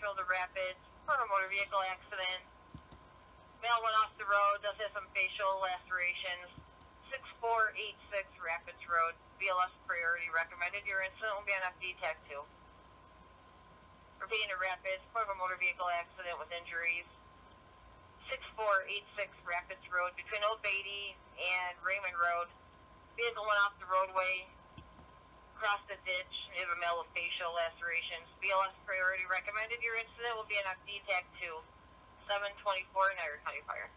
Central to Rapids for a motor vehicle accident. Male went off the road, does have some facial lacerations. 6486 Rapids Road, BLS priority recommended. Your incident will be on FD Tech 2. Repeating to Rapids, for a motor vehicle accident with injuries. 6486 Rapids Road between Old Beattie and Raymond Road. Vehicle went off the roadway, crossed the ditch. We have a male with facial lacerations. BLS priority recommended. Your incident will be an FD Tech 2. 724 Niagara County Fire.